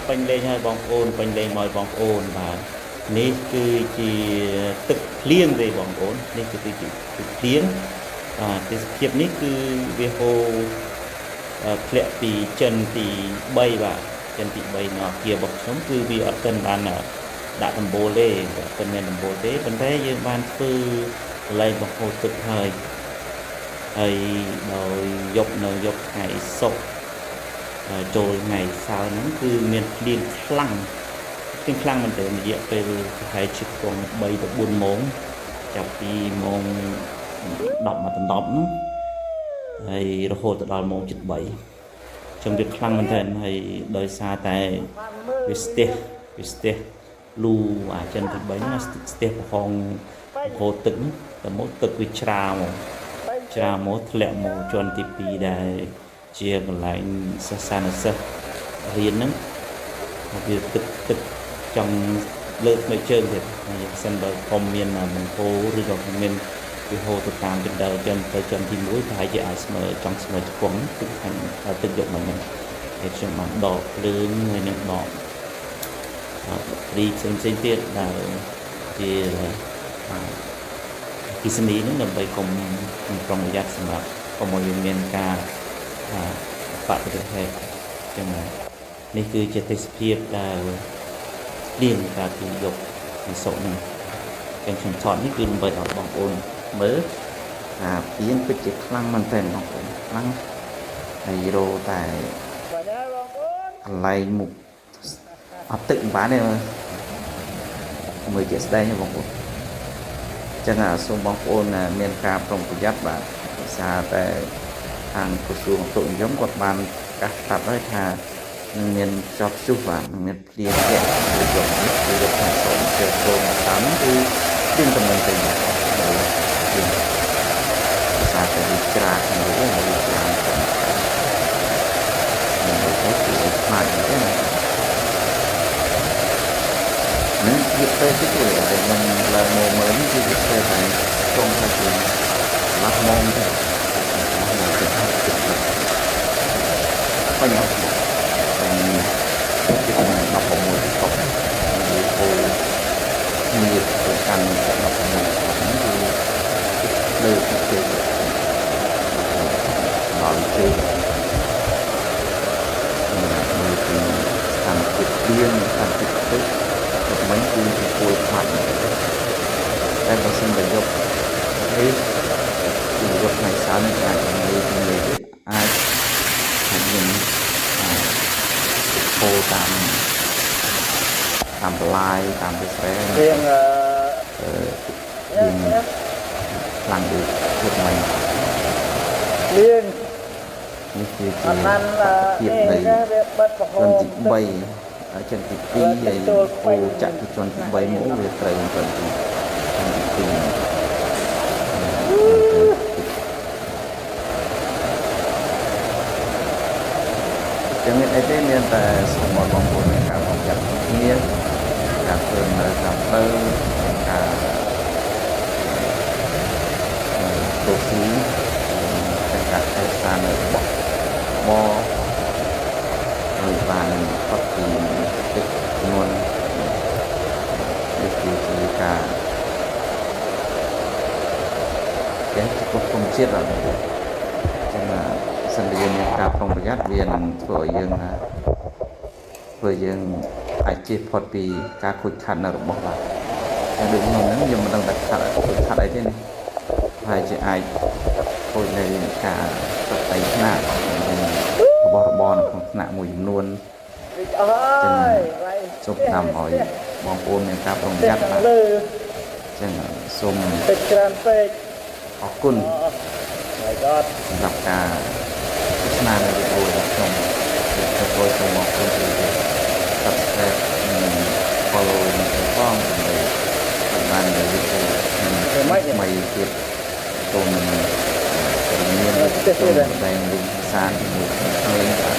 ពេញលេងហើយបងប្អូនពេញលេងមកបងប្អូនបាទនេះគឺជាទឹកភ្លៀងទេបងប្អូននេះគឺជាទឹកភ្លៀងបាទទេសភាពនេះគឺវាហូរធ្លាក់ពីចិនទី3បាទចិនទី3នៅអគាររបស់ខ្ញុំគឺវាអត់ទាន់បានដាក់ដំបូលទេអត់ទាន់មានដំបូលទេប៉ុន្តែយើងបានធ្វើកន្លែងបង្ហូរទឹកហើយដោយយកថ្ងៃសុក្រចូលថ្ងៃសៅរ៍ហ្នឹងគឺមានភ្លៀងខ្លាំងមែនទែនរយៈពេលប្រហែលជាខ្ទង់3ទៅ4ម៉ោងចាប់ពីម៉ោង10មកដល់10ហ្នឹងហើយរហូតទៅដល់ម៉ោងជិត3ជំរាបខ្លាំងមែនទែនហើយដោយសារតែវាស្ទះលូចិនទី3ហ្នឹងស្ទះប្រហងហូរទឹកតែមកទឹកវាច្រាមកធ្លាក់មកជាន់ទី2ដែលជាកន្លែងសិស្សានុសិស្សរៀនហ្នឹងវាទឹកចង់លើកនៅជើងទៀតហើយបើសិនបើកុំមានបង្ហូរឬក៏មានវាហូរទៅតាមជណ្ដើរចឹងទៅចុងទី1ប្រហែលជាអាចស្មើចង់ស្មើជង្គង់ទឹកខាងទឹកយកមកហ្នឹងហើយខ្ញុំបានដកភ្លើងហើយនឹងដករីផ្សេងទៀតដែលជាគិសនីហ្នឹងដើម្បីកុំប្រុងប្រយ័ត្នសម្រាប់កុំឲ្យមានការបដិសេធចឹងនេះគឺជាទេសភាពដែលលៀងការពីយកវិសុហ្នឹងចឹងខ្ញុំថតនេះគឺដើម្បីឲ្យបងប្អូនមើលព្រៀងពិតជាខ្លាំងមែនទែនបងប្អូនខ្លាំងហើយរោតែកន្លែងមុខអត់ទឹកមិនបានទេមើលជាស្ដែងបងប្អូនចឹងសូមបងប្អូនមានការប្រុងប្រយ័ត្នបាទដោយសារតែខាងក្រសួងឧតុនិយមគាត់បានប្រកាសប្រាប់ហើយថានឹងមានចប់ជុះបាទនឹងមានភ្លៀងធាក់ឬយកខាងសូមជើចូលមកតាមគឺជាតំណែងទៅបាទសារតែវិច្រាខាងនោះហើយវិច្រាខាងនោះទៅគឺខ្លាចទេណានឹងវាទៅទីទៅតែមិនឡើងមកមើលនេះគឺវាទៅតែចង់តែជាបាក់ម៉ងទៅបញ្ហាពីទីនេះ16កុកវាហូរមានទៅកាន់16នេះគឺលើកទៅដល់ទៅមើលពីស្ថានភាពព្រៀងស្ថានភាពទឹកមិនគឺគួរខ្លាចតែបើសិនបើយកនេះគឺយកថ្ងៃសៅរ៍អាចមានហូរតាមបន្លាយតាមវាស្រែរៀងខ្លាំងដូចទៀតមិនលៀងនេះគឺជាភាពនៃជនទី3ជនទី2ហើយហូរចាក់ពីជនទី3មកវាត្រូវជនទី2ចឹងមានអីទេមានតែសូមឲ្យបងប្អូនមានការប្រយ័ត្នគ្នាការធ្វើនៅតាមផ្លូវការរស់ស៊ីទាំងការថែសារនៅរបស់មកហើយបានផុតពីទឹកជំនន់នេះគឺជាការយ៉ាងជាគុំជាតិរបស់ចឹងសន្តិភាពមានការប្រុងប្រយ័ត្នវានឹងធ្វើឲ្យយើងអាចជៀសផុតពីការខូចខាតនៅរបស់បាទតែដូចខ្ញុំហ្នឹងខ្ញុំមិនដឹងថាខូចខាតអីទេនេះហើយជាអាចខូចនៅការប្រតិថ្នាក់របស់របរនៅក្នុងថ្នាក់មួយចំនួនចឹងសូមតាមឲ្យបងប្អូនមានការប្រុងប្រយ័ត្នបាទចឹងសូមទឹកច្រើនពេកអរគុណសម្រាប់ការស្នានៅវីដេអូរបស់ខ្ញុំទៅចូលមកគុំទៅ Subscribe និង Follow និងផងដើម្បីបានវីដេអូថ្មីទៀតចូលនឹងមានទៅតែវិញសានជាមួយគ្នា